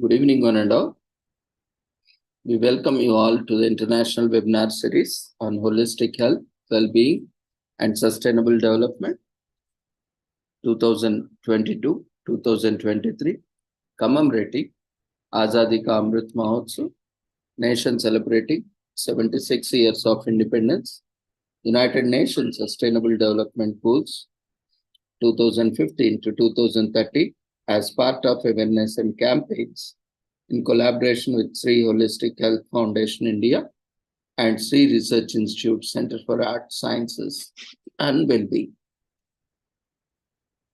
Good evening, one and all. We welcome you all to the international webinar series on holistic health, well-being, and sustainable development 2022-2023, commemorating Azadi Ka Amrit Mahotsav, nation celebrating 76 years of independence, United Nations Sustainable Development Goals 2015 to 2030 as part of awareness and campaigns in collaboration with Sri Holistic Health Foundation India and Sri Research Institute Center for Art Sciences and Wellbeing.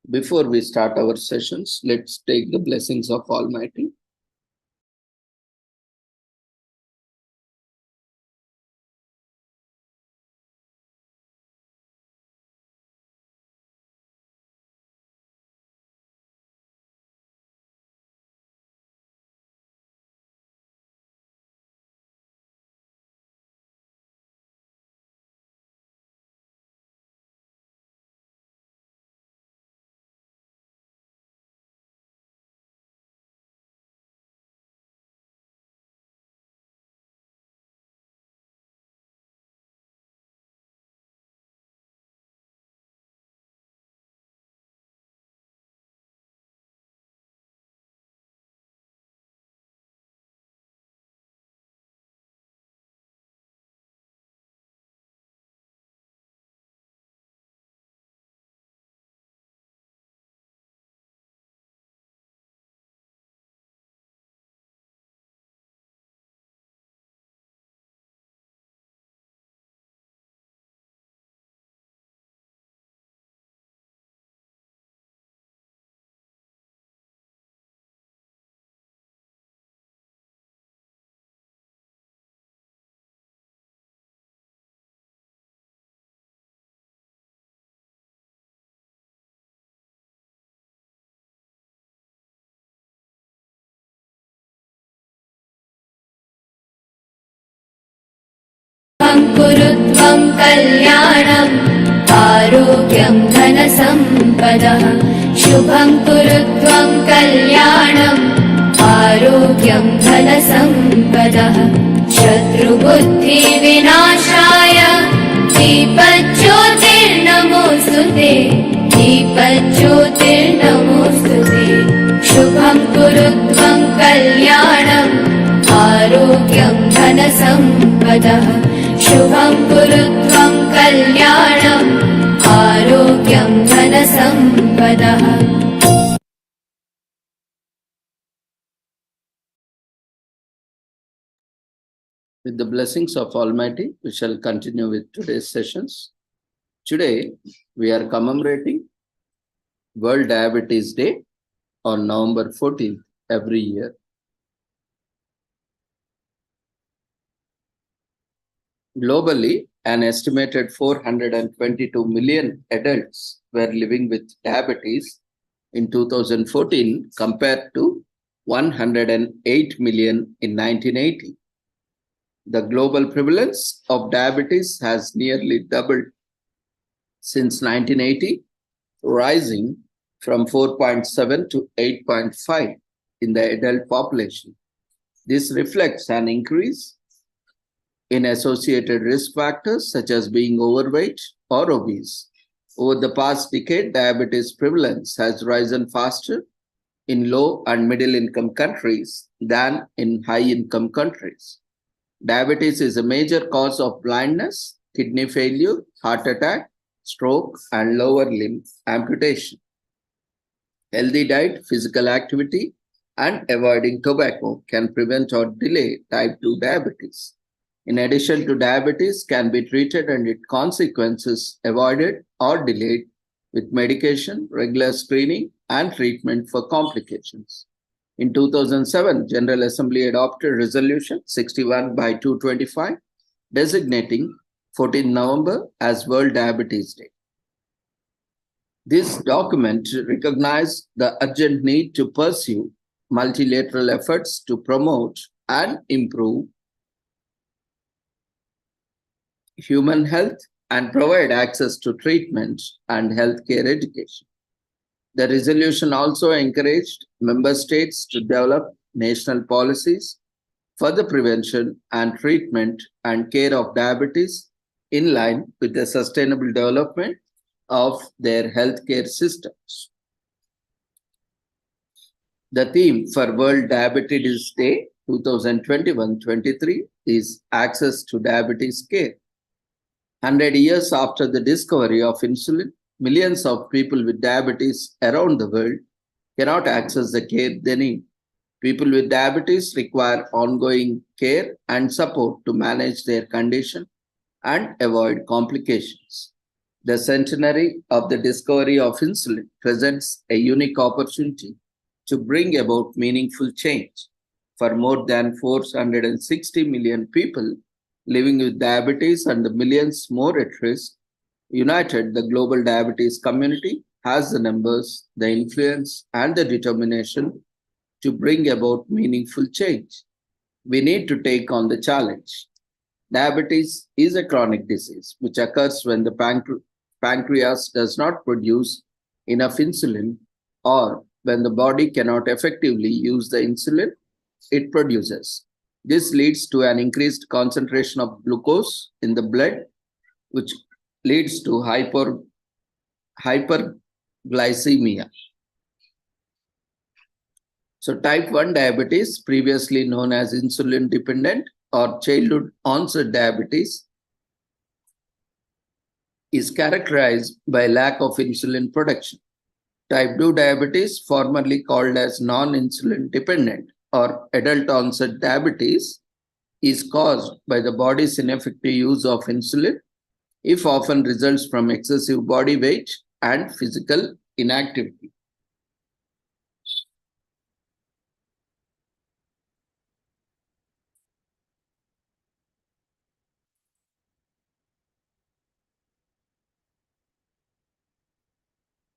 Before we start our sessions, let's take the blessings of Almighty. कुरुत्वं कल्याणम् आरोग्यं धनसम्पदः शुभं कुरुत्वं कल्याणम् आरोग्यं धनसम्पदः शत्रुबुद्धिविनाशाय दीपज्योतिर्नमोऽस्तुते दीपज्योतिर्नमोऽस्तुते शुभं कुरुत्वं कल्याणम् आरोग्यं धनसम्पदः शुभं कुरुत्वं कल्याणम् आरोग्यं धनसम्पदः. With the blessings of Almighty, we shall continue with today's sessions. Today, we are commemorating World Diabetes Day on November 14th every year. Globally, an estimated 422 million adults were living with diabetes in 2014 compared to 108 million in 1980. The global prevalence of diabetes has nearly doubled since 1980, rising from 4.7 to 8.5 in the adult population. This reflects an increase in associated risk factors such as being overweight or obese. Over the past decade, diabetes prevalence has risen faster in low and middle income countries than in high income countries. Diabetes is a major cause of blindness, kidney failure, heart attack, stroke, and lower limb amputation. Healthy diet, physical activity, and avoiding tobacco can prevent or delay type 2 diabetes. In addition to diabetes can be treated and its consequences avoided or delayed with medication, regular screening, and treatment for complications. In 2007, General Assembly adopted Resolution 61/225, designating 14 November as World Diabetes Day. This document recognized the urgent need to pursue multilateral efforts to promote and improve human health and provide access to treatment and healthcare education. The resolution also encouraged member states to develop national policies for the prevention and treatment and care of diabetes in line with the sustainable development of their healthcare systems. The theme for World Diabetes Day 2021-23 is Access to Diabetes Care. 100 years after the discovery of insulin, millions of people with diabetes around the world cannot access the care they need. People with diabetes require ongoing care and support to manage their condition and avoid complications. The centenary of the discovery of insulin presents a unique opportunity to bring about meaningful change for more than 460 million people living with diabetes and the millions more at risk. United, the global diabetes community has the numbers, the influence, and the determination to bring about meaningful change. We need to take on the challenge. Diabetes is a chronic disease which occurs when the pancreas does not produce enough insulin or when the body cannot effectively use the insulin it produces. This leads to an increased concentration of glucose in the blood, which leads to hyperglycemia. So type 1 diabetes, previously known as insulin dependent or childhood onset diabetes, is characterized by lack of insulin production. Type 2 diabetes, formerly called as non-insulin dependent or adult onset diabetes, is caused by the body's ineffective use of insulin, if often results from excessive body weight and physical inactivity.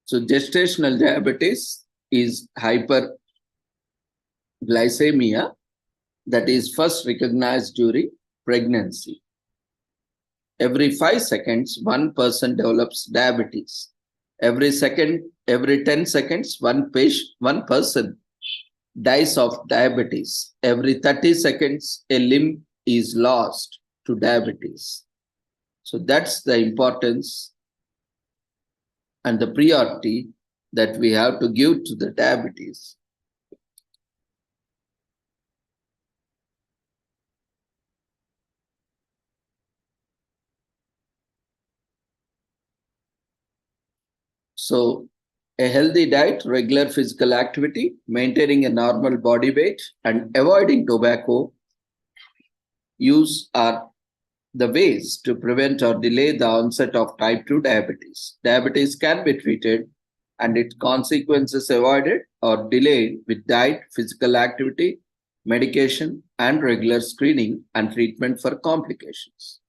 So gestational diabetes is hyperglycemia that is first recognized during pregnancy. Every 5 seconds, one person develops diabetes. Every 10 seconds, one person dies of diabetes. Every 30 seconds, a limb is lost to diabetes. So that's the importance and the priority that we have to give to the diabetes. So a healthy diet, regular physical activity, maintaining a normal body weight, and avoiding tobacco use are the ways to prevent or delay the onset of type 2 diabetes. Diabetes can be treated and its consequences avoided or delayed with diet, physical activity, medication, and regular screening and treatment for complications.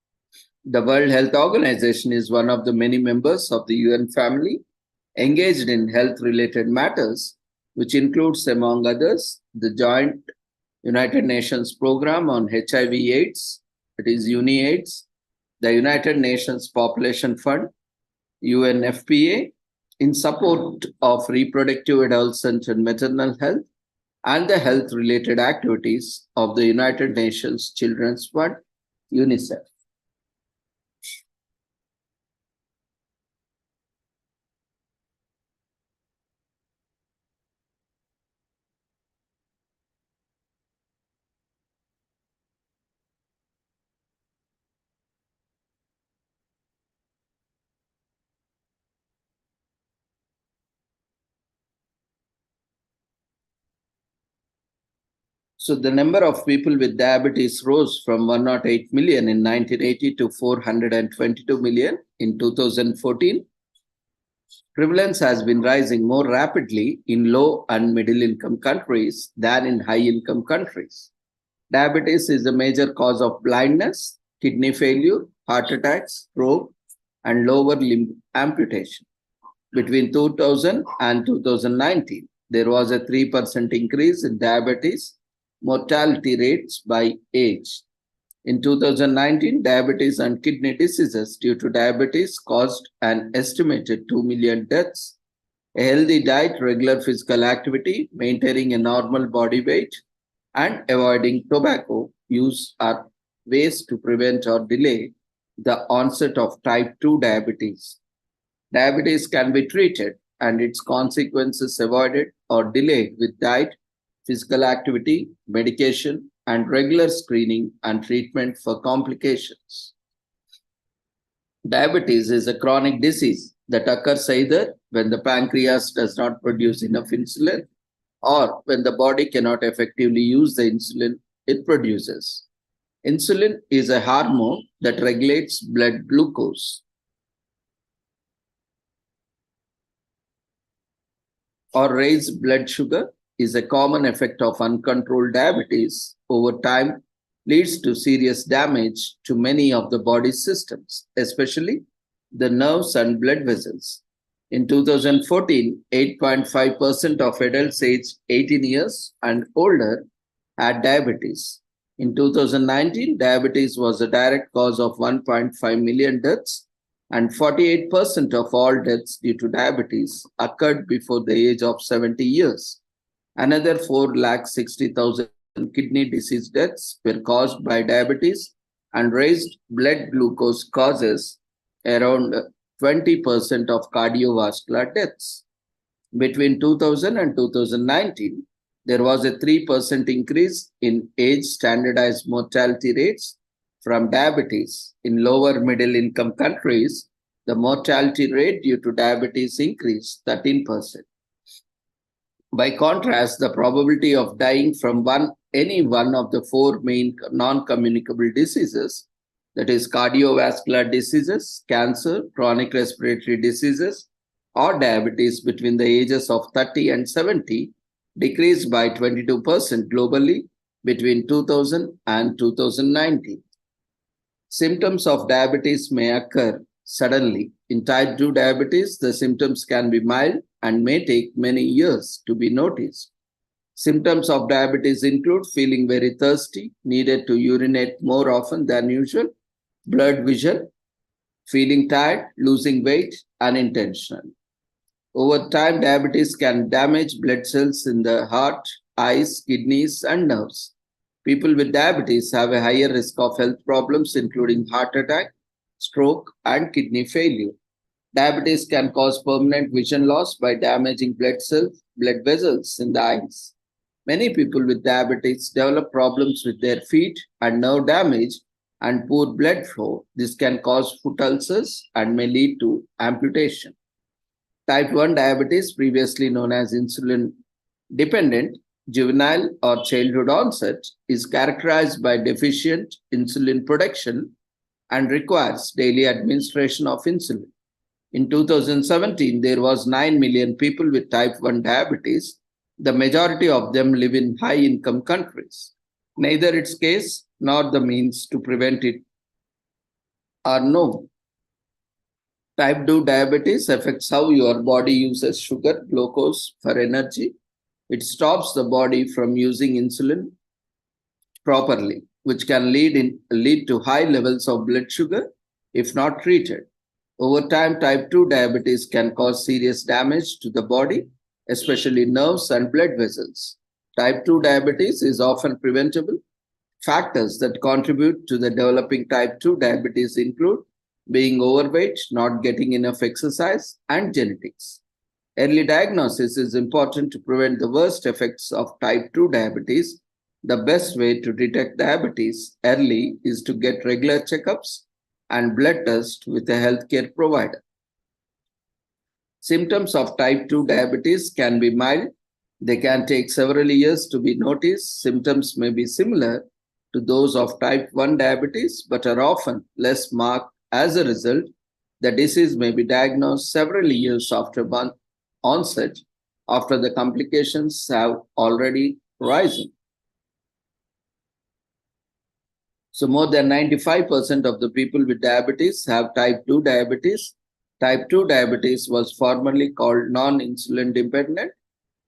The World Health Organization is one of the many members of the UN family engaged in health-related matters, which includes, among others, the Joint United Nations Program on HIV/AIDS, that is UNAIDS, the United Nations Population Fund, UNFPA, in support of reproductive, adolescent, and maternal health, and the health-related activities of the United Nations Children's Fund, UNICEF. So the number of people with diabetes rose from 108 million in 1980 to 422 million in 2014. Prevalence has been rising more rapidly in low and middle income countries than in high income countries. Diabetes is a major cause of blindness, kidney failure, heart attacks, stroke, and lower limb amputation. Between 2000 and 2019, there was a 3% increase in diabetes mortality rates by age. In 2019, diabetes and kidney diseases due to diabetes caused an estimated 2 million deaths. A healthy diet, regular physical activity, maintaining a normal body weight, and avoiding tobacco use are ways to prevent or delay the onset of type 2 diabetes. Diabetes can be treated and its consequences avoided or delayed with diet, physical activity, medication, and regular screening and treatment for complications. Diabetes is a chronic disease that occurs either when the pancreas does not produce enough insulin or when the body cannot effectively use the insulin it produces. Insulin is a hormone that regulates blood glucose or raised blood sugar is a common effect of uncontrolled diabetes over time leads to serious damage to many of the body's systems, especially the nerves and blood vessels. In 2014, 8.5% of adults aged 18 years and older had diabetes. In 2019, diabetes was a direct cause of 1.5 million deaths, and 48% of all deaths due to diabetes occurred before the age of 70 years. Another 460,000 kidney disease deaths were caused by diabetes, and raised blood glucose causes around 20% of cardiovascular deaths. Between 2000 and 2019, there was a 3% increase in age standardized mortality rates from diabetes. In lower middle income countries, the mortality rate due to diabetes increased 13%. By contrast, the probability of dying from any one of the four main non-communicable diseases, that is cardiovascular diseases, cancer, chronic respiratory diseases, or diabetes between the ages of 30 and 70 decreased by 22% globally between 2000 and 2019. Symptoms of diabetes may occur suddenly. In type 2 diabetes, the symptoms can be mild and may take many years to be noticed. Symptoms of diabetes include feeling very thirsty, needed to urinate more often than usual, blurred vision, feeling tired, losing weight unintentionally. Over time, diabetes can damage blood cells in the heart, eyes, kidneys, and nerves. People with diabetes have a higher risk of health problems, including heart attack, stroke, and kidney failure. Diabetes can cause permanent vision loss by damaging blood vessels in the eyes. Many people with diabetes develop problems with their feet and nerve damage and poor blood flow. This can cause foot ulcers and may lead to amputation. Type 1 diabetes, previously known as insulin dependent, juvenile, or childhood onset, is characterized by deficient insulin production and requires daily administration of insulin. In 2017, there was 9 million people with type 1 diabetes. The majority of them live in high-income countries. Neither its case nor the means to prevent it are known. Type 2 diabetes affects how your body uses sugar, glucose for energy. It stops the body from using insulin properly, which can lead to high levels of blood sugar if not treated. Over time, type 2 diabetes can cause serious damage to the body, especially nerves and blood vessels. Type 2 diabetes is often preventable. Factors that contribute to the developing type 2 diabetes include being overweight, not getting enough exercise, and genetics. Early diagnosis is important to prevent the worst effects of type 2 diabetes. The best way to detect diabetes early is to get regular checkups and blood tests with a healthcare provider. Symptoms of type 2 diabetes can be mild. They can take several years to be noticed. Symptoms may be similar to those of type 1 diabetes, but are often less marked. As a result, the disease may be diagnosed several years after onset, after the complications have already risen. So more than 95% of the people with diabetes have type 2 diabetes. Type 2 diabetes was formerly called non-insulin dependent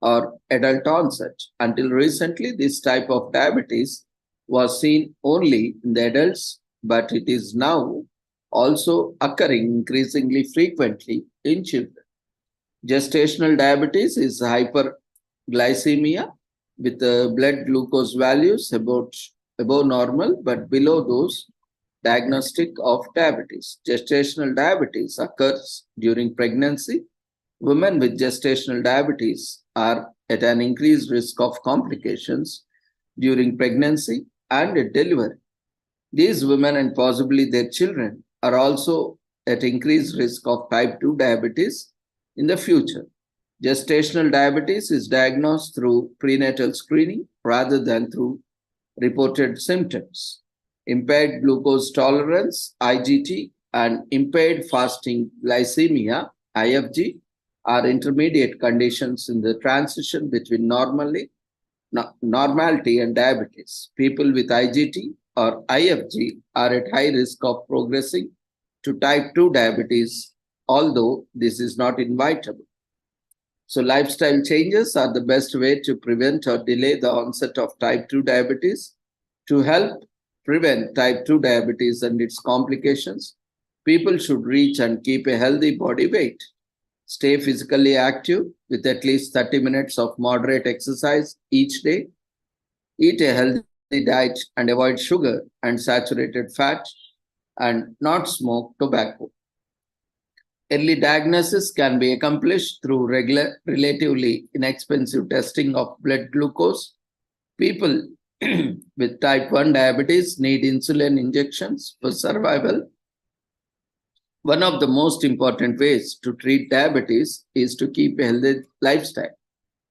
or adult onset. Until recently, this type of diabetes was seen only in the adults, but it is now also occurring increasingly frequently in children. Gestational diabetes is hyperglycemia with blood glucose values above normal but below those diagnostic of diabetes. Gestational diabetes occurs during pregnancy. Women with gestational diabetes are at an increased risk of complications during pregnancy and at delivery. These women and possibly their children are also at increased risk of type 2 diabetes in the future. Gestational diabetes is diagnosed through prenatal screening rather than through reported symptoms. Impaired glucose tolerance, IGT, and impaired fasting glycemia, IFG, are intermediate conditions in the transition between normality and diabetes. People with IGT or IFG are at high risk of progressing to type 2 diabetes, although this is not inevitable. So, lifestyle changes are the best way to prevent or delay the onset of type 2 diabetes. To help prevent type 2 diabetes and its complications, people should reach and keep a healthy body weight. Stay physically active with at least 30 minutes of moderate exercise each day. Eat a healthy diet and avoid sugar and saturated fat and not smoke tobacco. Early diagnosis can be accomplished through regular, relatively inexpensive testing of blood glucose. People with type 1 diabetes need insulin injections for survival. One of the most important ways to treat diabetes is to keep a healthy lifestyle.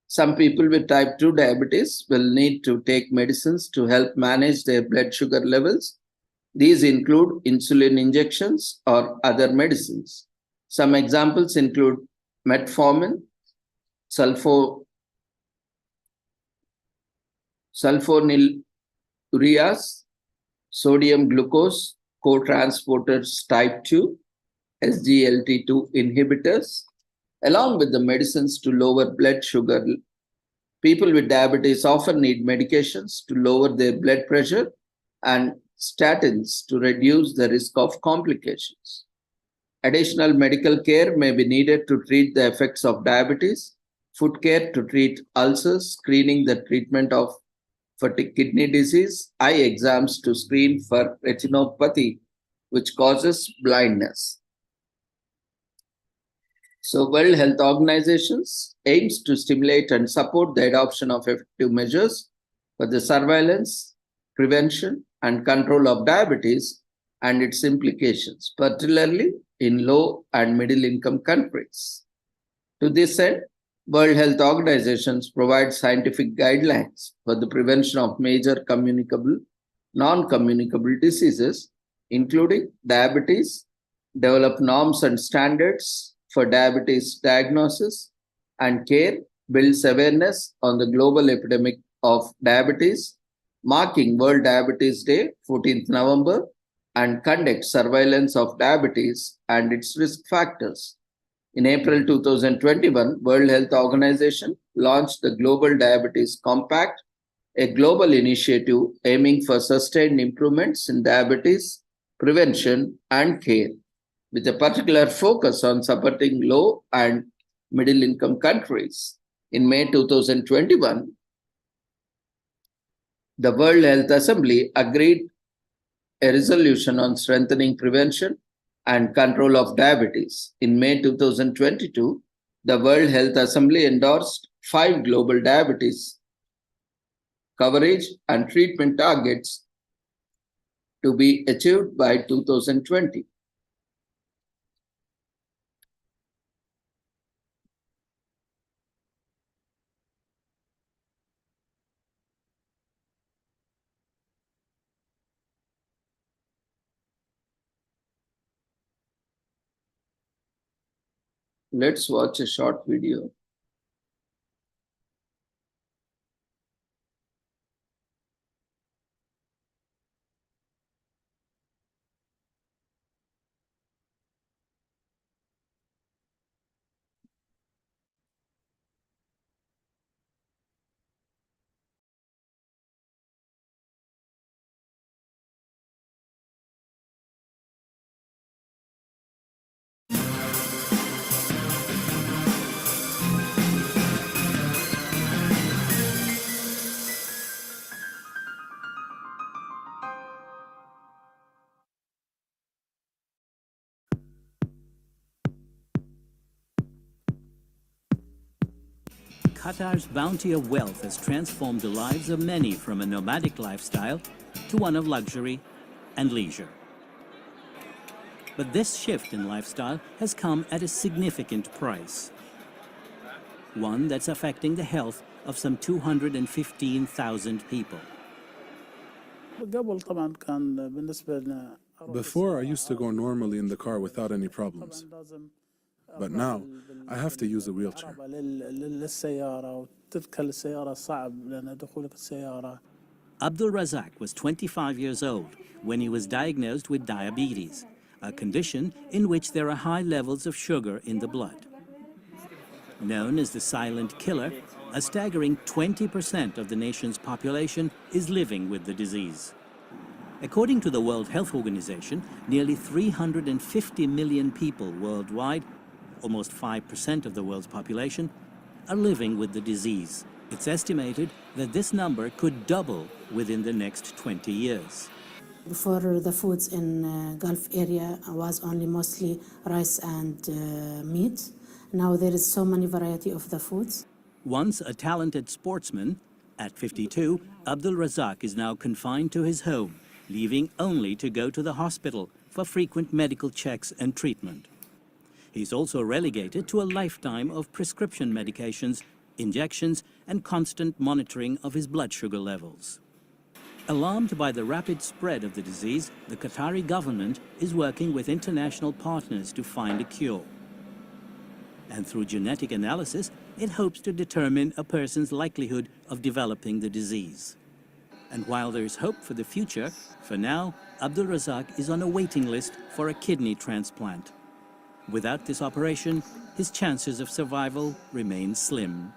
Some people with type 2 diabetes will need to take medicines to help manage their blood sugar levels. These include insulin injections or other medicines. Some examples include metformin, sulfonylureas, sodium glucose co-transporters type 2, SGLT2 inhibitors, along with the medicines to lower blood sugar. People with diabetes often need medications to lower their blood pressure and statins to reduce the risk of complications. Additional medical care may be needed to treat the effects of diabetes, foot care to treat ulcers, screening the treatment of for kidney disease, eye exams to screen for retinopathy, which causes blindness. So, World Health Organization aims to stimulate and support the adoption of effective measures for the surveillance, prevention, and control of diabetes and its implications, particularly in low and middle income countries. To this end, World Health Organizations provide scientific guidelines for the prevention of major communicable, non-communicable diseases, including diabetes, develop norms and standards for diabetes diagnosis and care, builds awareness on the global epidemic of diabetes, marking World Diabetes Day, 14th November, and conduct surveillance of diabetes and its risk factors. In April 2021, World Health Organization launched the Global Diabetes Compact, a global initiative aiming for sustained improvements in diabetes prevention and care, with a particular focus on supporting low and middle income countries. In May 2021, the World Health Assembly agreed a resolution on strengthening prevention and control of diabetes. In May 2022, the World Health Assembly endorsed 5 global diabetes coverage and treatment targets to be achieved by 2020. Let's watch a short video. Qatar's bounty of wealth has transformed the lives of many from a nomadic lifestyle to one of luxury and leisure. But this shift in lifestyle has come at a significant price, one that's affecting the health of some 215,000 people. Before, I used to go normally in the car without any problems. But now, I have to use a wheelchair. Abdul Razak was 25 years old when he was diagnosed with diabetes, a condition in which there are high levels of sugar in the blood. Known as the silent killer, a staggering 20% of the nation's population is living with the disease. According to the World Health Organization, nearly 350 million people worldwide, almost 5% of the world's population, are living with the disease. It's estimated that this number could double within the next 20 years. Before, the foods in Gulf area was only mostly rice and meat. Now there is so many variety of the foods. Once a talented sportsman, at 52, Abdul Razak is now confined to his home, leaving only to go to the hospital for frequent medical checks and treatment. He's also relegated to a lifetime of prescription medications, injections, and constant monitoring of his blood sugar levels. Alarmed by the rapid spread of the disease, the Qatari government is working with international partners to find a cure. And through genetic analysis, it hopes to determine a person's likelihood of developing the disease. And while there is hope for the future, for now, Abdul Razak is on a waiting list for a kidney transplant. Without this operation, his chances of survival remain slim.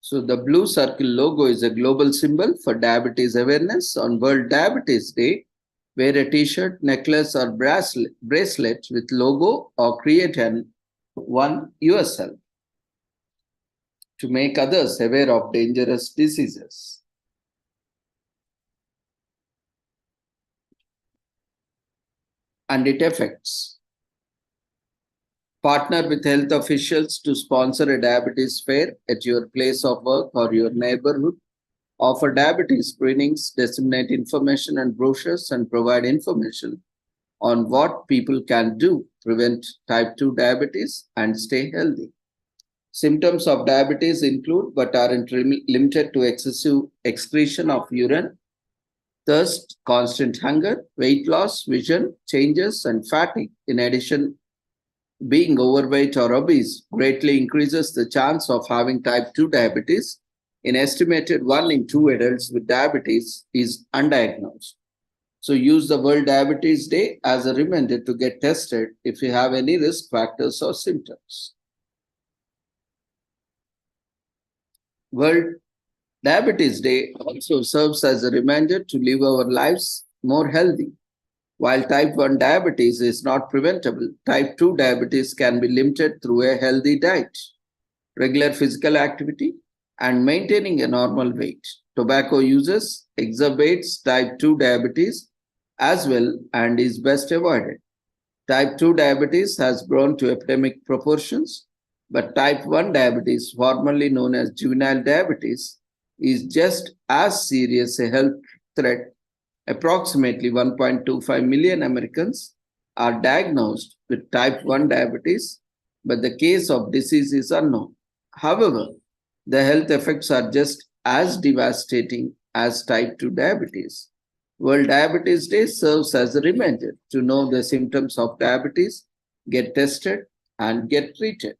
So the blue circle logo is a global symbol for diabetes awareness. On World Diabetes Day, wear a t-shirt, necklace or bracelet with logo or create one yourself to make others aware of dangerous diseases. And its effects. Partner with health officials to sponsor a diabetes fair at your place of work or your neighborhood. Offer diabetes screenings, disseminate information and brochures, and provide information on what people can do to prevent type 2 diabetes and stay healthy. Symptoms of diabetes include, but aren't limited to, excessive excretion of urine, thirst, constant hunger, weight loss, vision changes, and fatigue. In addition, being overweight or obese greatly increases the chance of having type 2 diabetes. An estimated 1 in 2 adults with diabetes is undiagnosed. So use the World Diabetes Day as a reminder to get tested if you have any risk factors or symptoms. World Diabetes Day also serves as a reminder to live our lives more healthy. While type 1 diabetes is not preventable, type 2 diabetes can be limited through a healthy diet, regular physical activity, and maintaining a normal weight. Tobacco uses exacerbates type 2 diabetes as well and is best avoided. Type 2 diabetes has grown to epidemic proportions, but type 1 diabetes, formerly known as juvenile diabetes, is just as serious a health threat. Approximately 1.25 million Americans are diagnosed with type 1 diabetes, but the cause of disease is unknown. However, the health effects are just as devastating as type 2 diabetes. World Diabetes Day serves as a reminder to know the symptoms of diabetes, get tested, and get treated.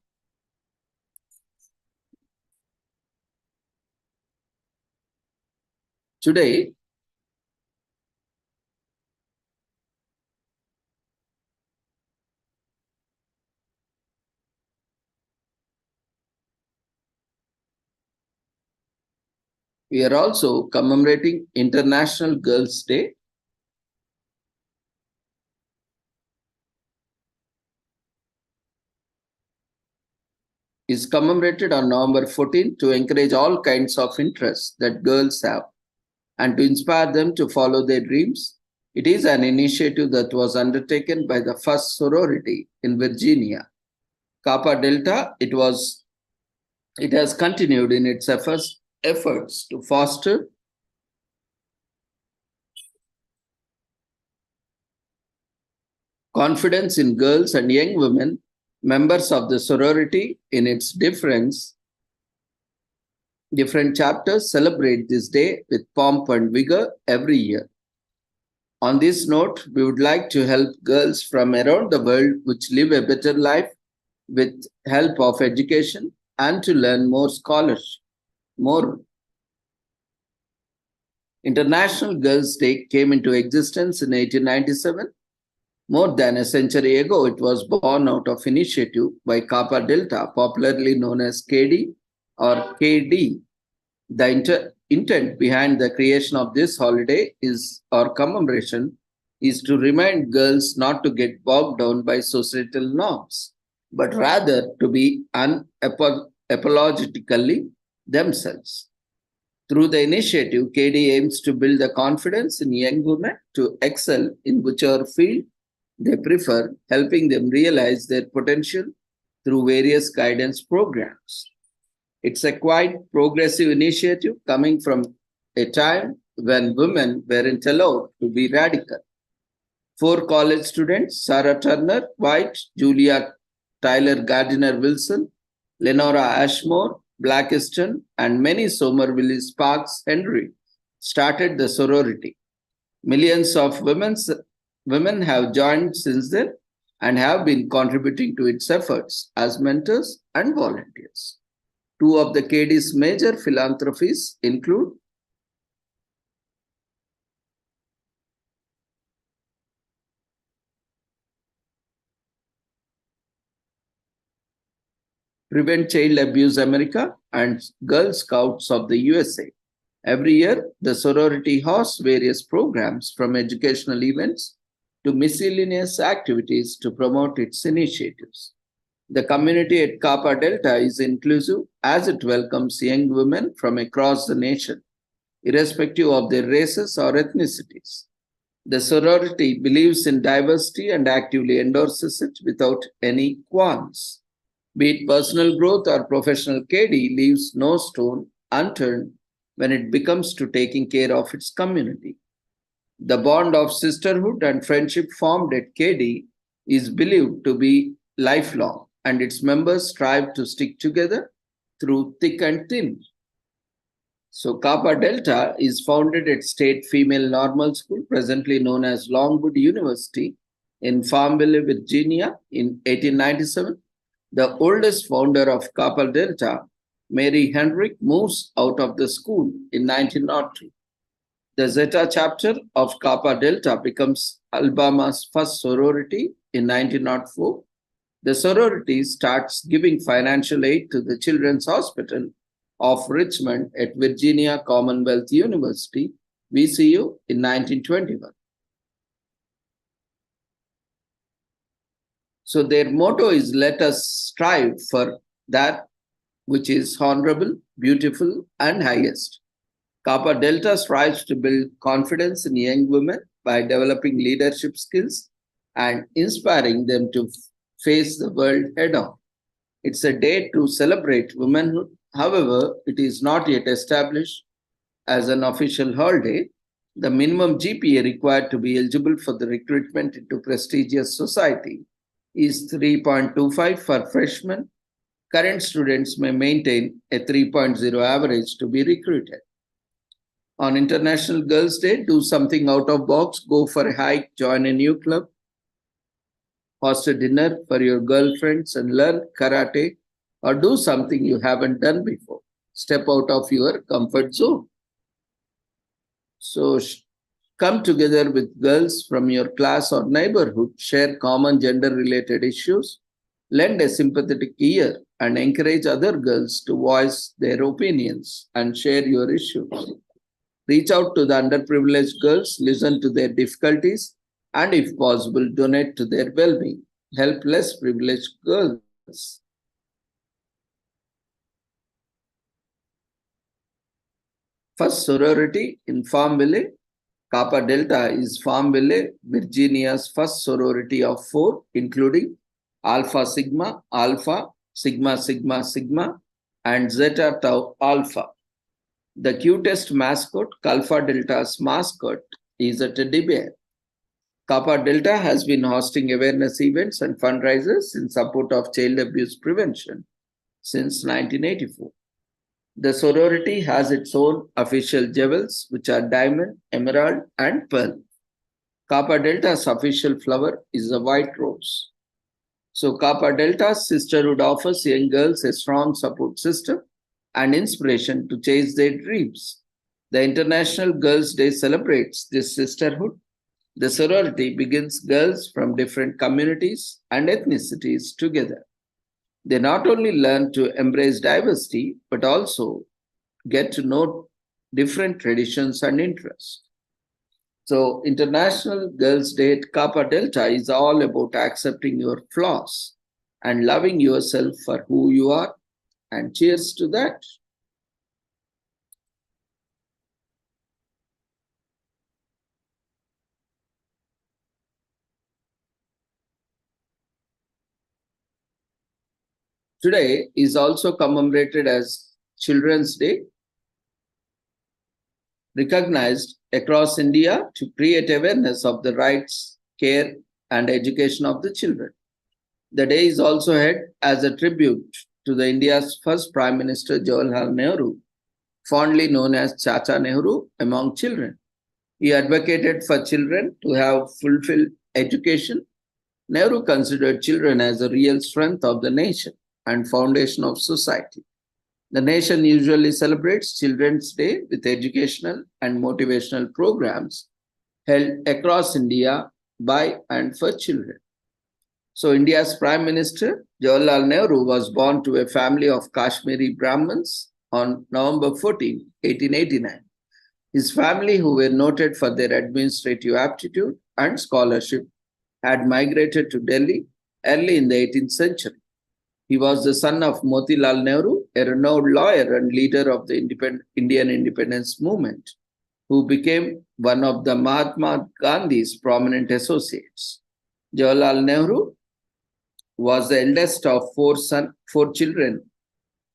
Today, we are also commemorating International Girls' Day. Is commemorated on November 14 to encourage all kinds of interests that girls have and to inspire them to follow their dreams. It is an initiative that was undertaken by the first sorority in Virginia, Kappa Delta. It has continued in its efforts to foster confidence in girls and young women, members of the sorority in its different chapters celebrate this day with pomp and vigor every year. On this note, we would like to help girls from around the world which live a better life with help of education and to learn more scholarship. More International Girls' Day came into existence in 1897. More than a century ago, it was born out of initiative by Kappa Delta, popularly known as KD or KD. The intent behind the creation of this holiday or commemoration is to remind girls not to get bogged down by societal norms, but rather to be unapologetically themselves. Through the initiative, KD aims to build the confidence in young women to excel in whichever field they prefer, helping them realize their potential through various guidance programs. It's a quite progressive initiative coming from a time when women weren't allowed to be radical. 4 college students, Sarah Turner White, Julia Tyler Gardiner Wilson, Lenora Ashmore, Blackiston, and many Somerville Sparks Henry, started the sorority. Millions of women have joined since then and have been contributing to its efforts as mentors and volunteers. 2 of the KD's major philanthropies include Prevent Child Abuse America and Girl Scouts of the USA. Every year, the sorority hosts various programs from educational events to miscellaneous activities to promote its initiatives. The community at Kappa Delta is inclusive as it welcomes young women from across the nation, irrespective of their races or ethnicities. The sorority believes in diversity and actively endorses it without any qualms. Be it personal growth or professional, KD leaves no stone unturned when it comes to taking care of its community. The bond of sisterhood and friendship formed at KD is believed to be lifelong, and its members strive to stick together through thick and thin. So Kappa Delta is founded at State Female Normal School, presently known as Longwood University, in Farmville, Virginia, in 1897. The oldest founder of Kappa Delta, Mary Hendrick, moves out of the school in 1902. The Zeta chapter of Kappa Delta becomes Alabama's first sorority in 1904. The sorority starts giving financial aid to the Children's Hospital of Richmond at Virginia Commonwealth University, VCU, in 1921. So their motto is, let us strive for that which is honorable, beautiful, and highest. Kappa Delta strives to build confidence in young women by developing leadership skills and inspiring them to face the world head on. It's a day to celebrate womanhood. However, it is not yet established as an official holiday. The minimum GPA required to be eligible for the recruitment into prestigious society is 3.25 for freshmen. Current students may maintain a 3.0 average to be recruited. On International Girls' Day, do something out of box, go for a hike, join a new club, host a dinner for your girlfriends and learn karate, or do something you haven't done before. Step out of your comfort zone. So come together with girls from your class or neighborhood, share common gender related issues, lend a sympathetic ear, and encourage other girls to voice their opinions and share your issues. Reach out to the underprivileged girls, listen to their difficulties, and if possible, donate to their well being. Help less privileged girls. First sorority in Farmville. Kappa Delta is Farmville, Virginia's first sorority of 4, including Alpha Sigma, Alpha, Sigma Sigma Sigma, and Zeta Tau Alpha. The cutest mascot, Alpha Delta's mascot, is a teddy bear. Kappa Delta has been hosting awareness events and fundraisers in support of child abuse prevention since 1984. The sorority has its own official jewels, which are diamond, emerald, and pearl. Kappa Delta's official flower is a white rose. So Kappa Delta's sisterhood offers young girls a strong support system and inspiration to chase their dreams. The International Girls' Day celebrates this sisterhood. The sorority brings girls from different communities and ethnicities together. They not only learn to embrace diversity, but also get to know different traditions and interests. So, International Girls' Day at Kappa Delta is all about accepting your flaws and loving yourself for who you are. And cheers to that. Today is also commemorated as Children's Day, recognized across India to create awareness of the rights, care, and education of the children. The day is also held as a tribute to the India's first Prime Minister Jawaharlal Nehru, fondly known as Chacha Nehru among children. He advocated for children to have fulfilled education. Nehru considered children as a real strength of the nation and foundation of society. The nation usually celebrates Children's Day with educational and motivational programs held across India by and for children. So, India's Prime Minister Jawaharlal Nehru was born to a family of Kashmiri Brahmins on November 14, 1889. His family, who were noted for their administrative aptitude and scholarship, had migrated to Delhi early in the 18th century. He was the son of Motilal Nehru, a renowned lawyer and leader of the Indian independence movement, who became one of the Mahatma Gandhi's prominent associates. Jawaharlal Nehru was the eldest of four children,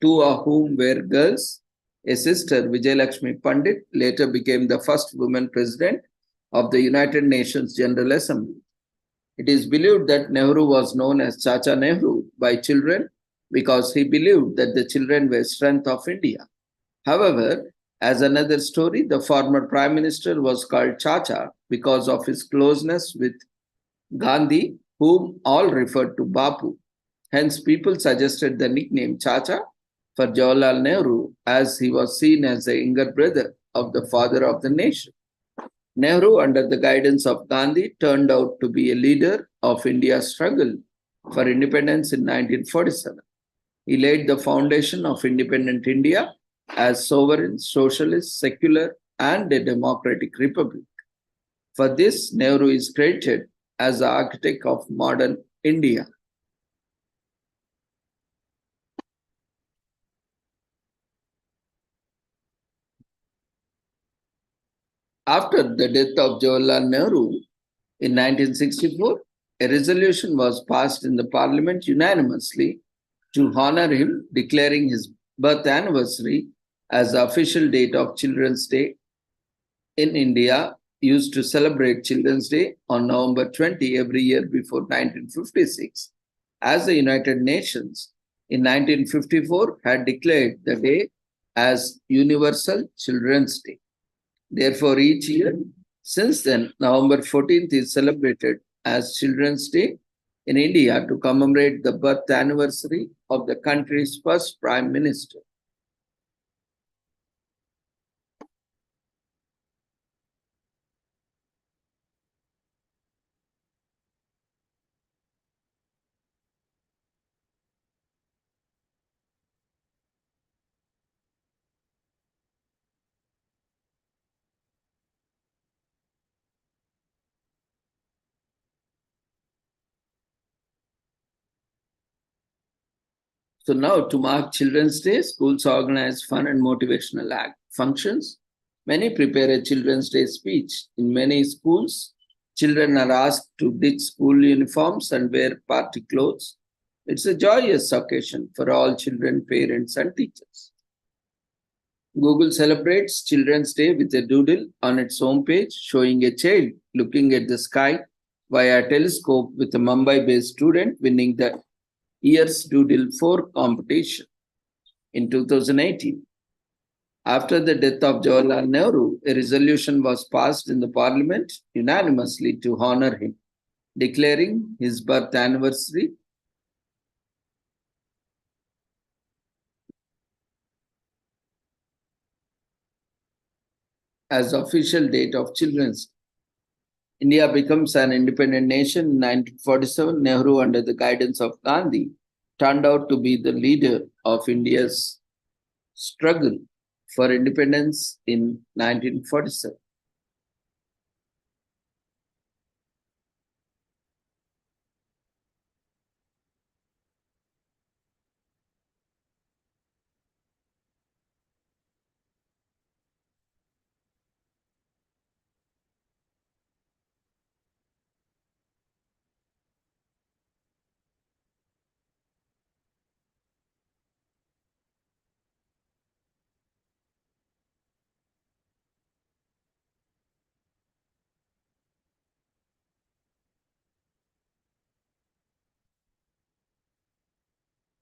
2 of whom were girls. A sister, Vijayalakshmi Pandit, later became the first woman president of the United Nations General Assembly. It is believed that Nehru was known as Chacha Nehru by children because he believed that the children were strength of India. However, as another story, the former prime minister was called Chacha because of his closeness with Gandhi, whom all referred to Bapu. Hence, people suggested the nickname Chacha for Jawaharlal Nehru, as he was seen as the younger brother of the father of the nation. Nehru, under the guidance of Gandhi, turned out to be a leader of India's struggle for independence in 1947. He laid the foundation of independent India as sovereign, socialist, secular, and a democratic republic. For this, Nehru is credited as the architect of modern India. After the death of Jawaharlal Nehru in 1964, a resolution was passed in the parliament unanimously to honor him, declaring his birth anniversary as the official date of Children's Day. In India, used to celebrate Children's Day on November 20 every year before 1956, as the United Nations in 1954 had declared the day as Universal Children's Day. Therefore, each year since then, November 14th is celebrated as Children's Day in India to commemorate the birth anniversary of the country's first Prime Minister. So now, to mark Children's Day, schools organize fun and motivational functions. Many prepare a Children's Day speech. In many schools, children are asked to ditch school uniforms and wear party clothes. It's a joyous occasion for all children, parents, and teachers. Google celebrates Children's Day with a doodle on its homepage showing a child looking at the sky via a telescope with a Mumbai based student winning the year's Doodle 4 competition in 2018. After the death of Jawaharlal Nehru, a resolution was passed in the parliament unanimously to honor him, declaring his birth anniversary as the official date of Children's Day. India becomes an independent nation in 1947. Nehru, under the guidance of Gandhi, turned out to be the leader of India's struggle for independence in 1947.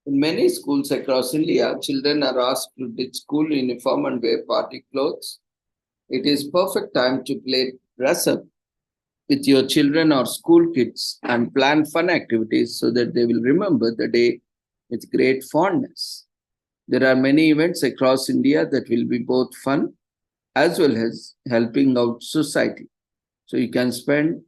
In many schools across India, children are asked to ditch school uniform and wear party clothes. It is perfect time to play dress up with your children or school kids and plan fun activities so that they will remember the day with great fondness. There are many events across India that will be both fun as well as helping out society. So you can spend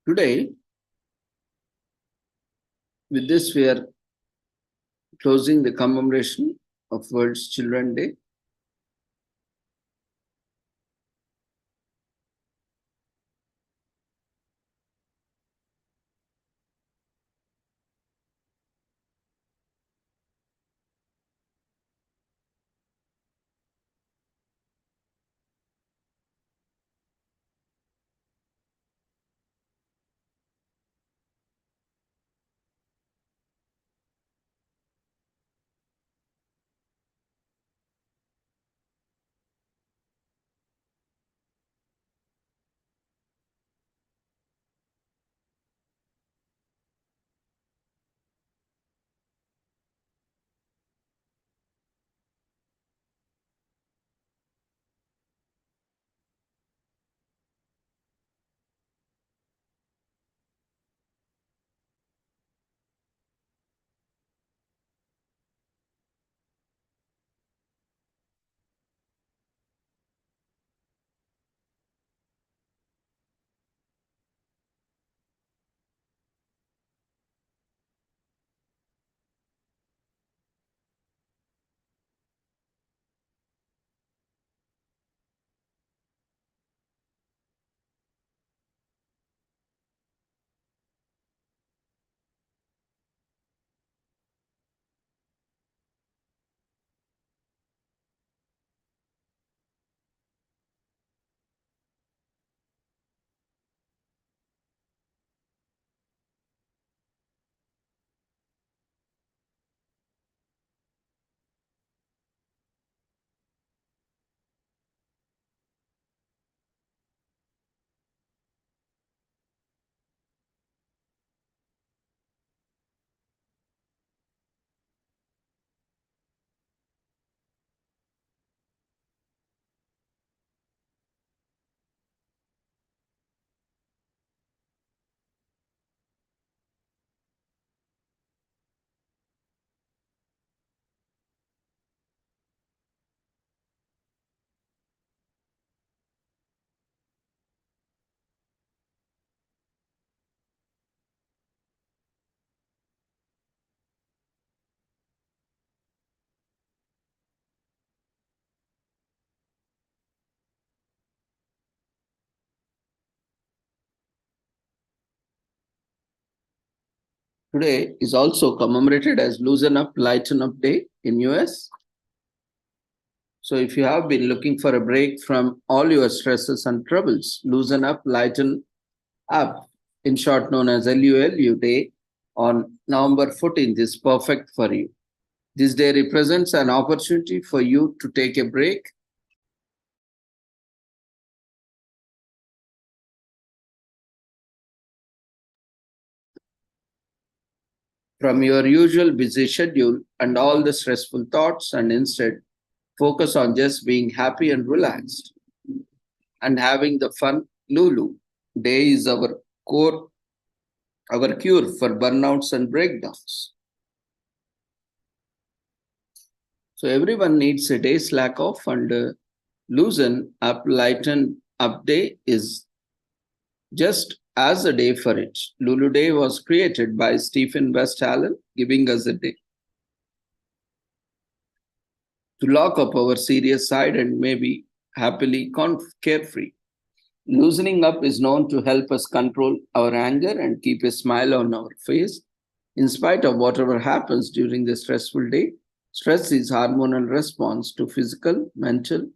Today, with this, we are closing the commemoration of World's Children Day. Today is also commemorated as Loosen Up, Lighten Up Day in US. So if you have been looking for a break from all your stresses and troubles, Loosen Up, Lighten Up, in short known as LULU Day, on November 14th is perfect for you. This day represents an opportunity for you to take a break from your usual busy schedule and all the stressful thoughts and instead focus on just being happy and relaxed and having the fun. Lulu Day is our cure for burnouts and breakdowns. So everyone needs a day slack off and loosen up, lighten up day is just as a day for it. Lulu Day was created by Stephen West Allen, giving us a day to lock up our serious side and maybe happily carefree. Loosening up is known to help us control our anger and keep a smile on our face. In spite of whatever happens during the stressful day, stress is hormonal response to physical, mental,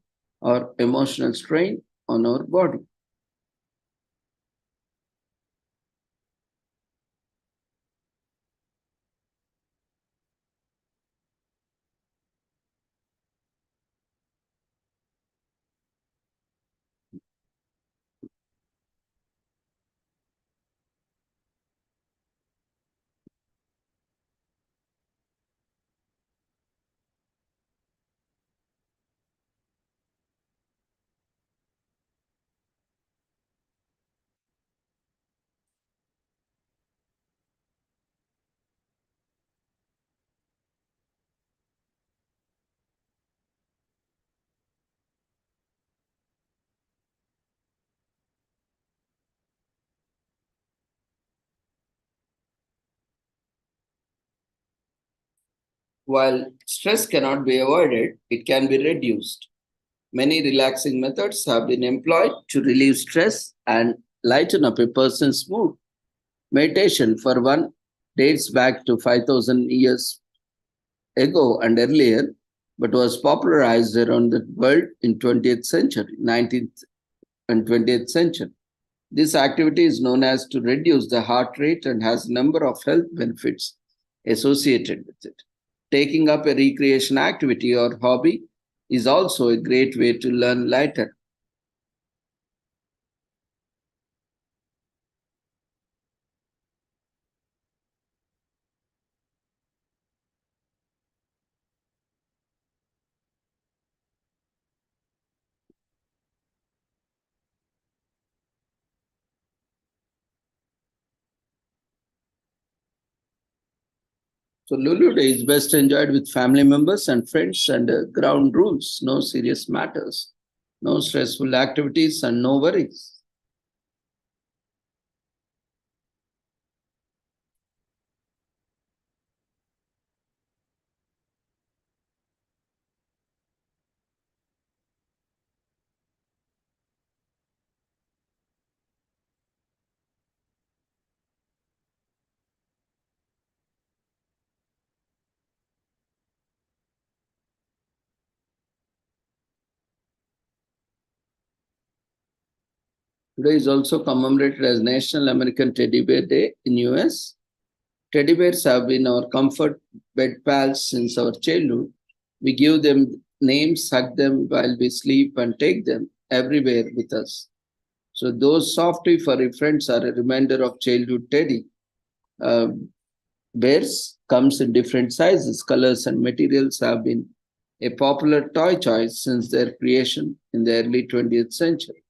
or emotional strain on our body. While stress cannot be avoided, it can be reduced. Many relaxing methods have been employed to relieve stress and lighten up a person's mood. Meditation, for one, dates back to 5,000 years ago and earlier, but was popularized around the world in 20th century, 19th and 20th century. This activity is known as to reduce the heart rate and has a number of health benefits associated with it. Taking up a recreation activity or hobby is also a great way to learn lighter. So Lulu Day is best enjoyed with family members and friends and ground rules, no serious matters, no stressful activities and no worries. Today is also commemorated as National American Teddy Bear Day in US. Teddy bears have been our comfort bed pals since our childhood. We give them names, hug them while we sleep, and take them everywhere with us. So those softly furry friends are a reminder of childhood teddy. Uh, Bears comes in different sizes, colors, and materials have been a popular toy choice since their creation in the early 20th century.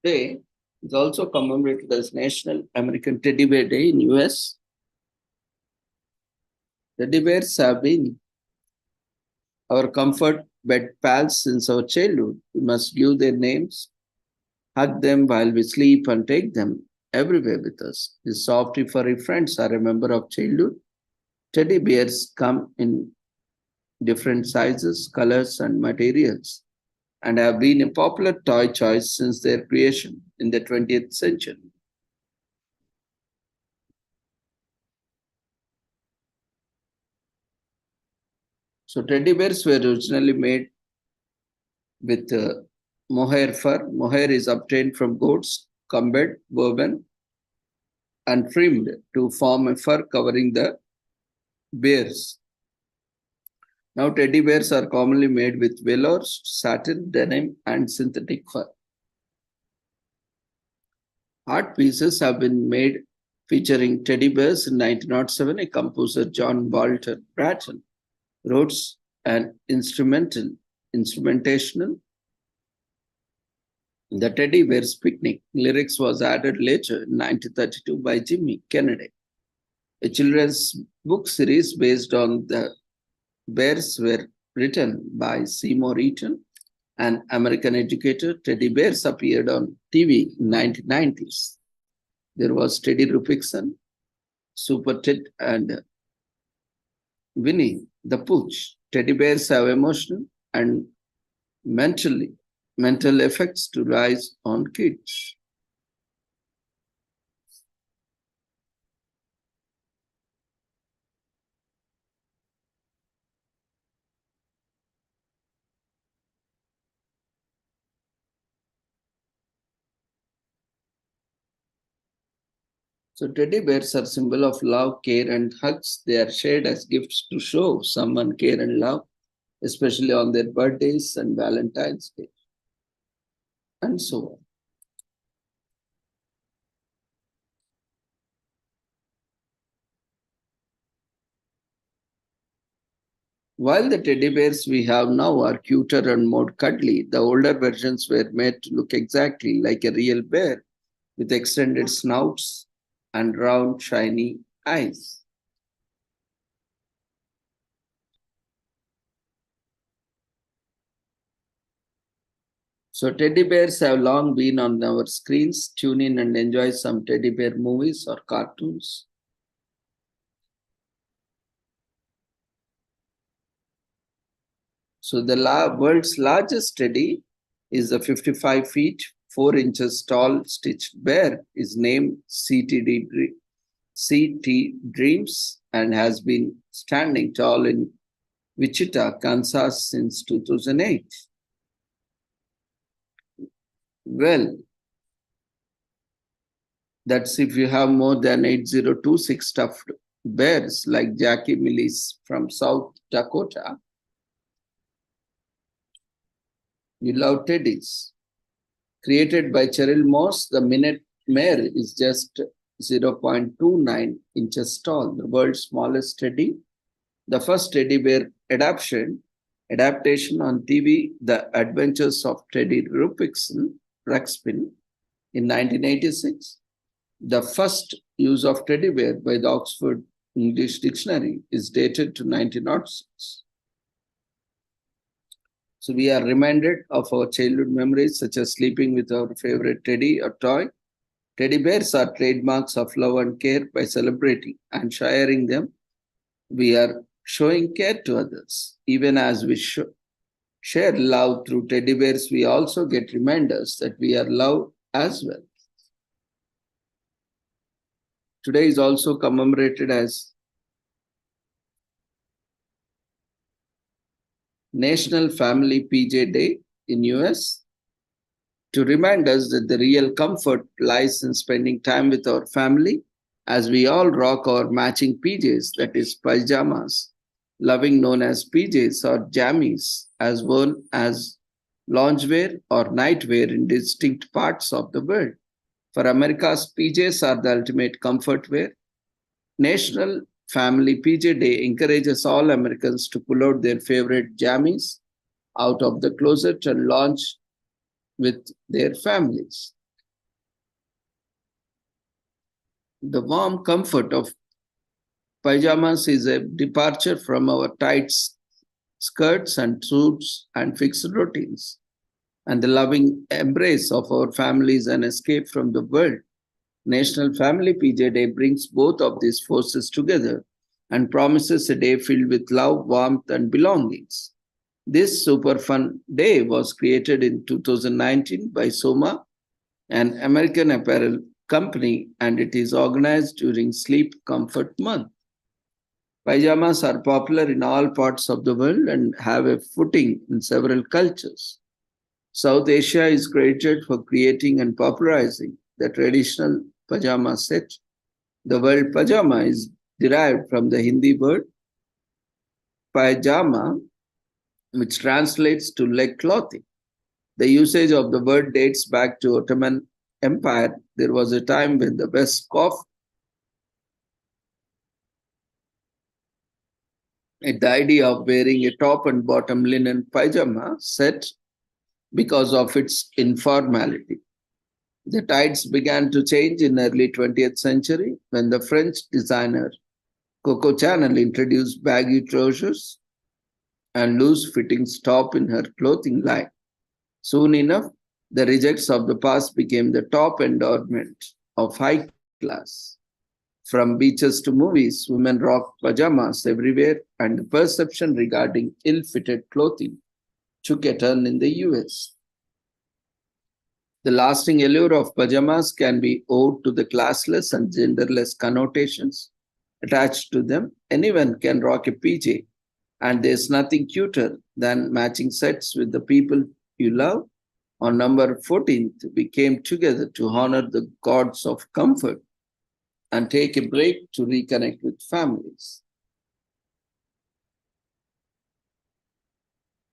Day is also commemorated as National American Teddy Bear Day in US. Teddy bears have been our comfort bed pals since our childhood. We must give their names, hug them while we sleep, and take them everywhere with us. These soft, furry friends are a member of childhood. Teddy bears come in different sizes, colors, and materials and have been a popular toy choice since their creation in the 20th century. So, teddy bears were originally made with mohair fur. Mohair is obtained from goats, combed, woven, and trimmed to form a fur covering the bears. Now, teddy bears are commonly made with velour, satin, denim, and synthetic fur. Art pieces have been made featuring teddy bears. In 1907, a composer, John Walter Bratton, wrote an instrumentational The Teddy Bear's Picnic. Lyrics was added later in 1932 by Jimmy Kennedy. A children's book series based on the bears were written by Seymour Eaton, an American educator. Teddy bears appeared on TV in 1990s. There was Teddy Rupickson, Super Ted, and Winnie the Pooch. Teddy bears have emotional and mental effects to rise on kids. So teddy bears are symbol of love, care, and hugs. They are shared as gifts to show someone care and love, especially on their birthdays and Valentine's Day, and so on. While the teddy bears we have now are cuter and more cuddly, the older versions were made to look exactly like a real bear with extended snouts and round, shiny eyes. So teddy bears have long been on our screens. Tune in and enjoy some teddy bear movies or cartoons. So the world's largest teddy is a 55 feet, 4 inches tall stitched bear. Is named CT Dreams and has been standing tall in Wichita, Kansas since 2008. Well, That's if you have more than 8026 stuffed bears like Jackie Millis from South Dakota, you love teddies. Created by Cheryl Moss, the Minute Mare is just 0.29 inches tall, the world's smallest teddy. The first teddy bear adaptation on TV, The Adventures of Teddy Ruxpin in 1986. The first use of teddy bear by the Oxford English Dictionary is dated to 1906. So we are reminded of our childhood memories, such as sleeping with our favorite teddy or toy. Teddy bears are trademarks of love and care. By celebrating and sharing them, we are showing care to others. Even as we share love through teddy bears, we also get reminders that we are loved as well. Today is also commemorated as National Family PJ Day in US, to remind us that the real comfort lies in spending time with our family as we all rock our matching PJs, that is pajamas, loving known as PJs or jammies, as worn as loungewear or nightwear in distinct parts of the world. For America's PJs are the ultimate comfort wear. National Family PJ Day encourages all Americans to pull out their favorite jammies out of the closet and launch with their families. The warm comfort of pajamas is a departure from our tight skirts and suits and fixed routines, and the loving embrace of our families an escape from the world. National Family PJ Day brings both of these forces together and promises a day filled with love, warmth, and belongings. This super fun day was created in 2019 by Soma, an American apparel company, and it is organized during Sleep Comfort Month. Pajamas are popular in all parts of the world and have a footing in several cultures. South Asia is credited for creating and popularizing the traditional pajama set. The word pajama is derived from the Hindi word pajama, which translates to leg clothing. The usage of the word dates back to Ottoman Empire. There was a time when the West scoffed at the idea of wearing a top and bottom linen pajama set because of its informality. The tides began to change in early 20th century when the French designer Coco Chanel introduced baggy trousers and loose-fitting top in her clothing line. Soon enough, the rejects of the past became the top endowment of high class. From beaches to movies, women rock pajamas everywhere, and the perception regarding ill-fitted clothing took a turn in the US. The lasting allure of pajamas can be owed to the classless and genderless connotations attached to them. Anyone can rock a PJ, and there's nothing cuter than matching sets with the people you love. On November 14th, we came together to honor the gods of comfort and take a break to reconnect with families.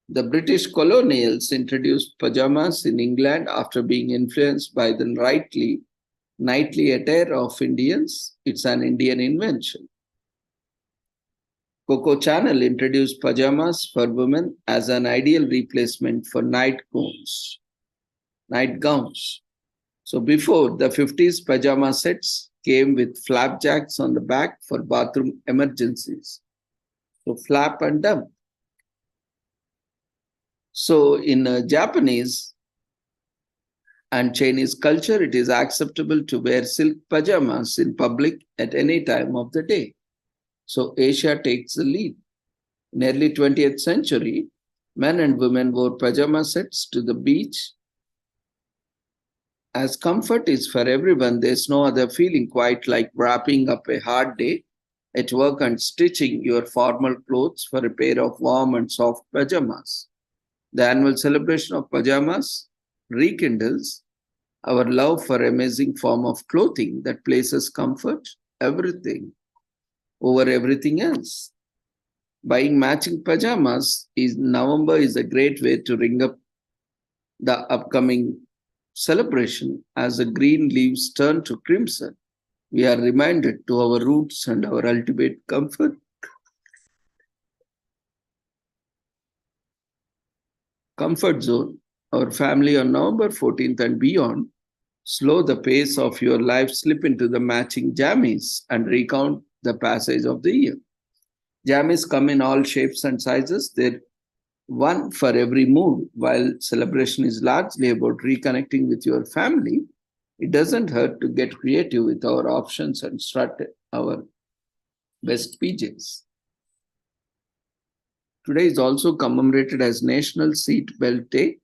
The British colonials introduced pajamas in England after being influenced by the nightly attire of Indians. It's an Indian invention. Coco Chanel introduced pajamas for women as an ideal replacement for nightgowns. So before the 50s, pajama sets came with flapjacks on the back for bathroom emergencies. So flap and dump. So in Japanese and Chinese culture, it is acceptable to wear silk pajamas in public at any time of the day. So Asia takes the lead. In early 20th century, men and women wore pajama sets to the beach. As comfort is for everyone, there's no other feeling quite like wrapping up a hard day at work and stitching your formal clothes for a pair of warm and soft pajamas. The annual celebration of pajamas rekindles our love for amazing form of clothing that places comfort, everything, over everything else. Buying matching pajamas in November is a great way to ring up the upcoming celebration as the green leaves turn to crimson. We are reminded to our roots and our ultimate comfort. Comfort zone. Our family on November 14th and beyond. Slow the pace of your life, slip into the matching jammies, and recount the passage of the year. Jammies come in all shapes and sizes. They're one for every mood. While celebration is largely about reconnecting with your family, it doesn't hurt to get creative with our options and strut our best PJs. Today is also commemorated as National Seat Belt Day.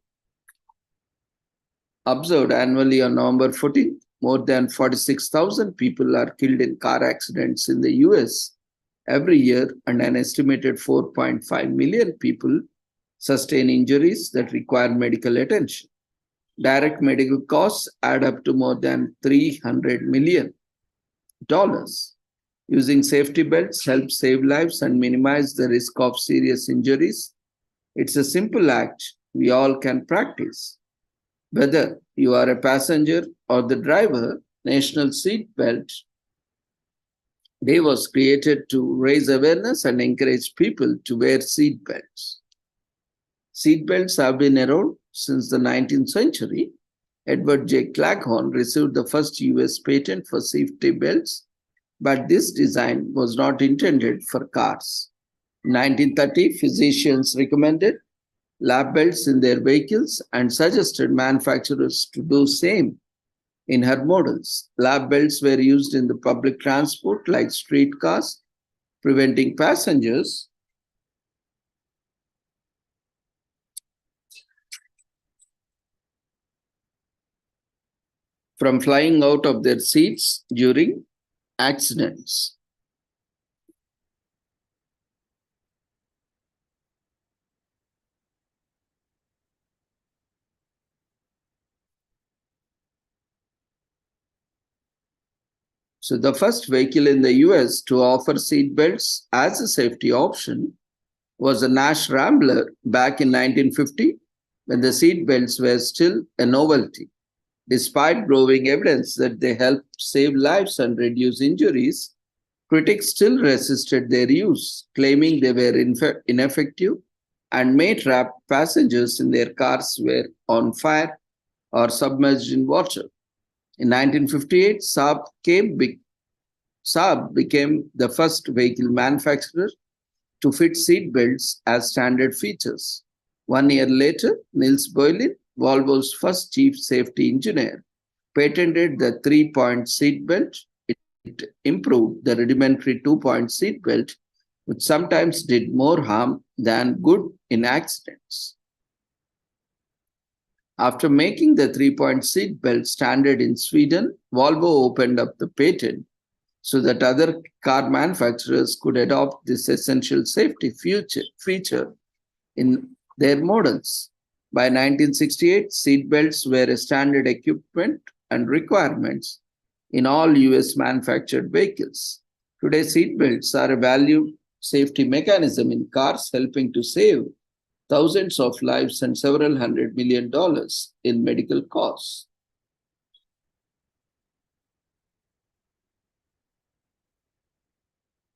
Observed annually on November 14th, more than 46,000 people are killed in car accidents in the US every year, and an estimated 4.5 million people sustain injuries that require medical attention. Direct medical costs add up to more than $300 million. Using safety belts helps save lives and minimize the risk of serious injuries. It's a simple act we all can practice. Whether you are a passenger or the driver, National Seat Belt Day was created to raise awareness and encourage people to wear seat belts. Seat belts have been around since the 19th century. Edward J. Claghorn received the first US patent for safety belts, but this design was not intended for cars. In 1930, physicians recommended lap belts in their vehicles and suggested manufacturers to do same in her models. Lap belts were used in the public transport like streetcars, preventing passengers from flying out of their seats during accidents. So the first vehicle in the US to offer seat belts as a safety option was a Nash Rambler back in 1950, when the seat belts were still a novelty. Despite growing evidence that they help save lives and reduce injuries, critics still resisted their use, claiming they were ineffective and may trap passengers in their cars were on fire or submerged in water. In 1958, Saab became the first vehicle manufacturer to fit seat belts as standard features. 1 year later, Niels Bohlin, Volvo's first chief safety engineer, patented the 3-point seat belt. It improved the rudimentary 2-point seat belt, which sometimes did more harm than good in accidents. After making the 3-point seat belt standard in Sweden, Volvo opened up the patent so that other car manufacturers could adopt this essential safety feature in their models. By 1968, seat belts were a standard equipment and requirements in all US manufactured vehicles. Today, seat belts are a valued safety mechanism in cars, helping to save thousands of lives and several $100 million in medical costs.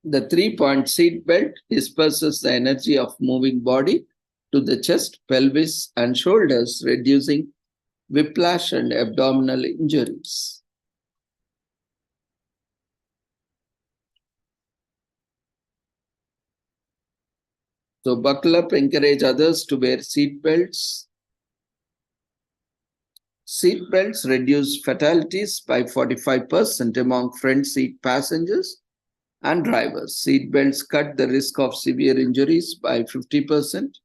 The 3-point seat belt disperses the energy of moving body to the chest, pelvis, and shoulders, reducing whiplash and abdominal injuries. So buckle up, encourage others to wear seat belts. Seat belts reduce fatalities by 45% among front seat passengers and drivers. Seat belts cut the risk of severe injuries by 50%.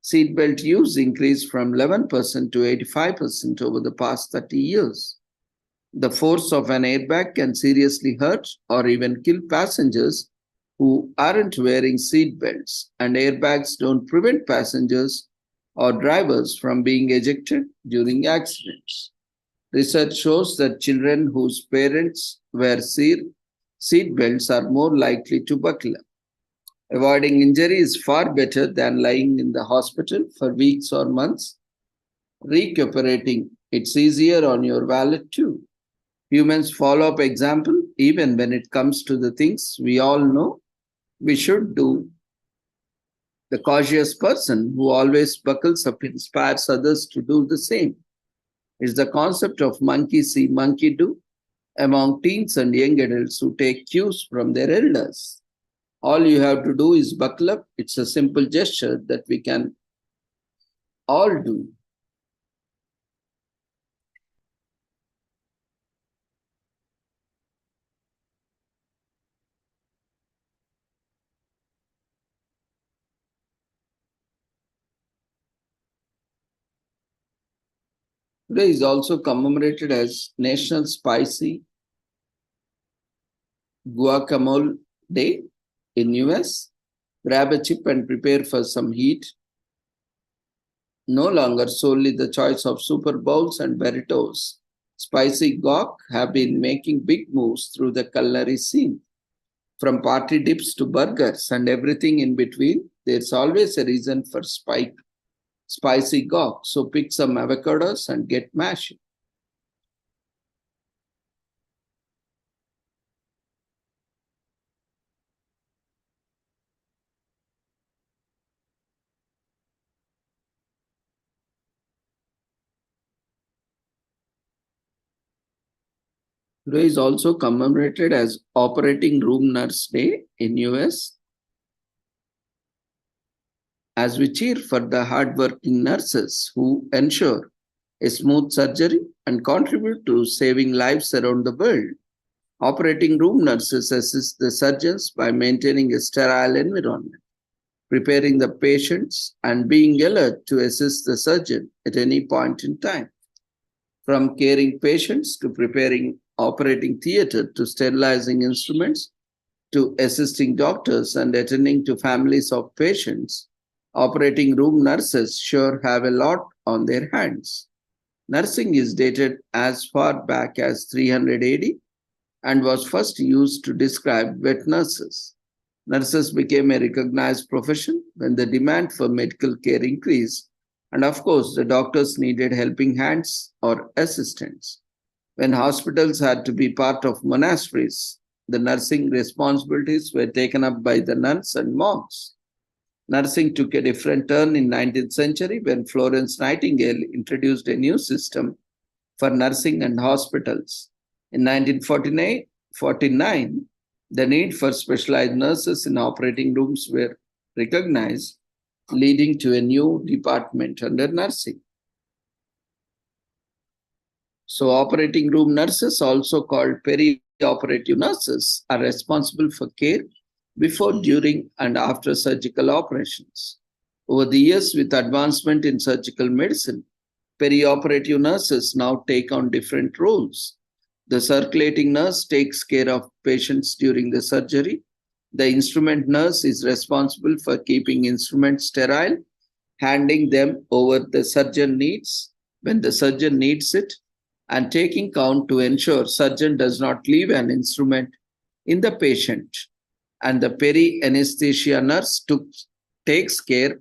Seatbelt use increased from 11% to 85% over the past 30 years. The force of an airbag can seriously hurt or even kill passengers who aren't wearing seat belts, and airbags don't prevent passengers or drivers from being ejected during accidents. Research shows that children whose parents wear seat belts are more likely to buckle up. Avoiding injury is far better than lying in the hospital for weeks or months. Recuperating, it's easier on your wallet too. Humans follow up example even when it comes to the things we all know we should do. The cautious person who always buckles up inspires others to do the same. It's the concept of monkey see, monkey do among teens and young adults who take cues from their elders. All you have to do is buckle up. It's a simple gesture that we can all do. Today is also commemorated as National Spicy Guacamole Day in US. Grab a chip and prepare for some heat. No longer solely the choice of Super Bowls and burritos. Spicy guac have been making big moves through the culinary scene. From party dips to burgers and everything in between, there's always a reason for spicy guac. So pick some avocados and get mashing. Today is also commemorated as Operating Room Nurse Day in US. As we cheer for the hardworking nurses who ensure a smooth surgery and contribute to saving lives around the world, operating room nurses assist the surgeons by maintaining a sterile environment, preparing the patients, and being alert to assist the surgeon at any point in time. From caring patients to preparing operating theater to sterilizing instruments to assisting doctors and attending to families of patients, operating room nurses sure have a lot on their hands. Nursing is dated as far back as 300 AD and was first used to describe wet nurses. Nurses became a recognized profession when the demand for medical care increased, and of course, the doctors needed helping hands or assistants. When hospitals had to be part of monasteries, the nursing responsibilities were taken up by the nuns and monks. Nursing took a different turn in 19th century when Florence Nightingale introduced a new system for nursing and hospitals. In 1949, the need for specialized nurses in operating rooms were recognized, leading to a new department under nursing. So operating room nurses, also called peri-operative nurses, are responsible for care before, during, and after surgical operations. Over the years, with advancement in surgical medicine, peri-operative nurses now take on different roles. The circulating nurse takes care of patients during the surgery. The instrument nurse is responsible for keeping instruments sterile, handing them over the surgeon needs when the surgeon needs it, and taking count to ensure surgeon does not leave an instrument in the patient. And the peri-anesthesia nurse takes care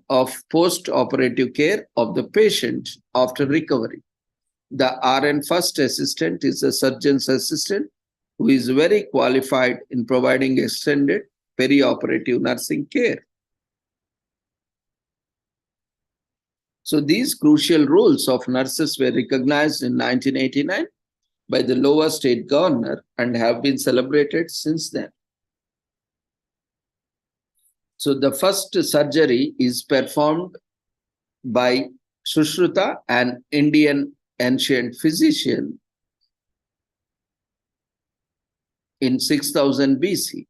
of post-operative care of the patient after recovery. The RN first assistant is a surgeon's assistant who is very qualified in providing extended peri-operative nursing care. So these crucial roles of nurses were recognized in 1989 by the Iowa state governor and have been celebrated since then. So the first surgery is performed by Sushruta, an Indian ancient physician, in 6000 BC.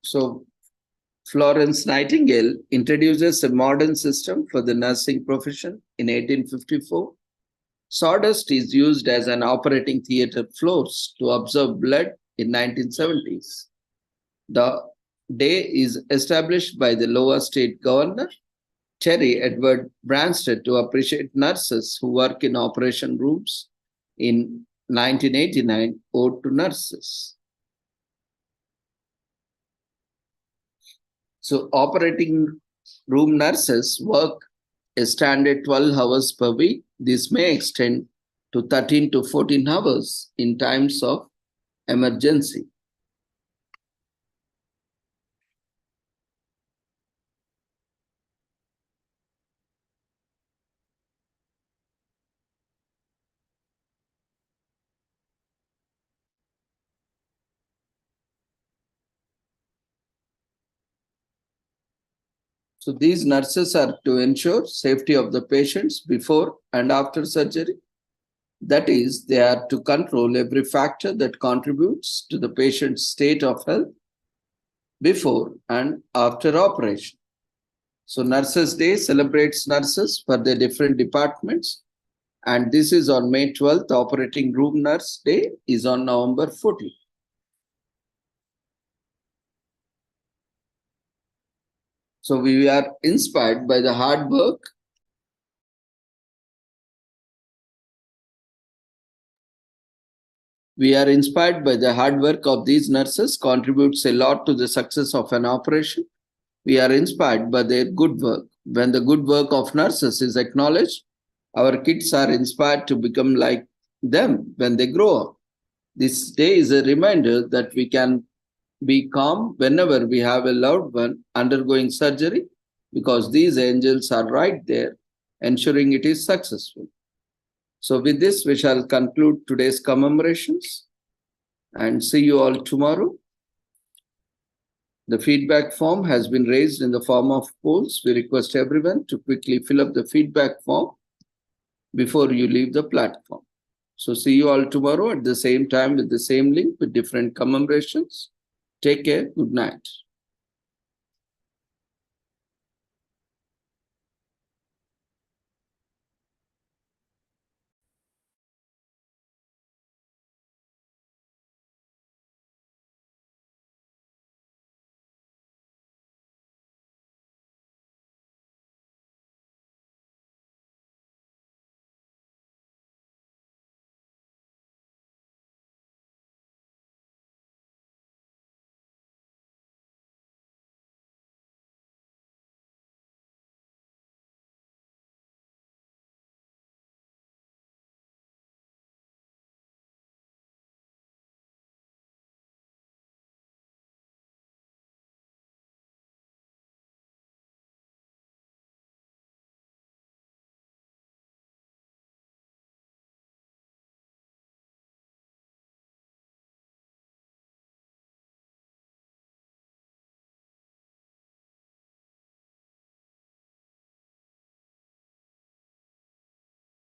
So Florence Nightingale introduces a modern system for the nursing profession in 1854. Sawdust is used as an operating theater floors to observe blood in 1970s. The day is established by the Iowa state governor Cherry Edward Branstead to appreciate nurses who work in operation rooms in 1989, Ode to Nurses. So operating room nurses work a standard 12 hours per week. This may extend to 13 to 14 hours in times of emergency. So these nurses are to ensure safety of the patients before and after surgery. That is, they are to control every factor that contributes to the patient's state of health before and after operation. So Nurses Day celebrates nurses for their different departments. And this is on May 12th. Operating Room Nurse Day is on November 14th. So we are inspired by the hard work of these nurses, contributes a lot to the success of an operation. We are inspired by their good work. When the good work of nurses is acknowledged, our kids are inspired to become like them when they grow up. This day is a reminder that we can be calm whenever we have a loved one undergoing surgery, because these angels are right there, ensuring it is successful. So with this, we shall conclude today's commemorations and see you all tomorrow. The feedback form has been raised in the form of polls. We request everyone to quickly fill up the feedback form before you leave the platform. So see you all tomorrow at the same time with the same link with different commemorations. Take care. Good night.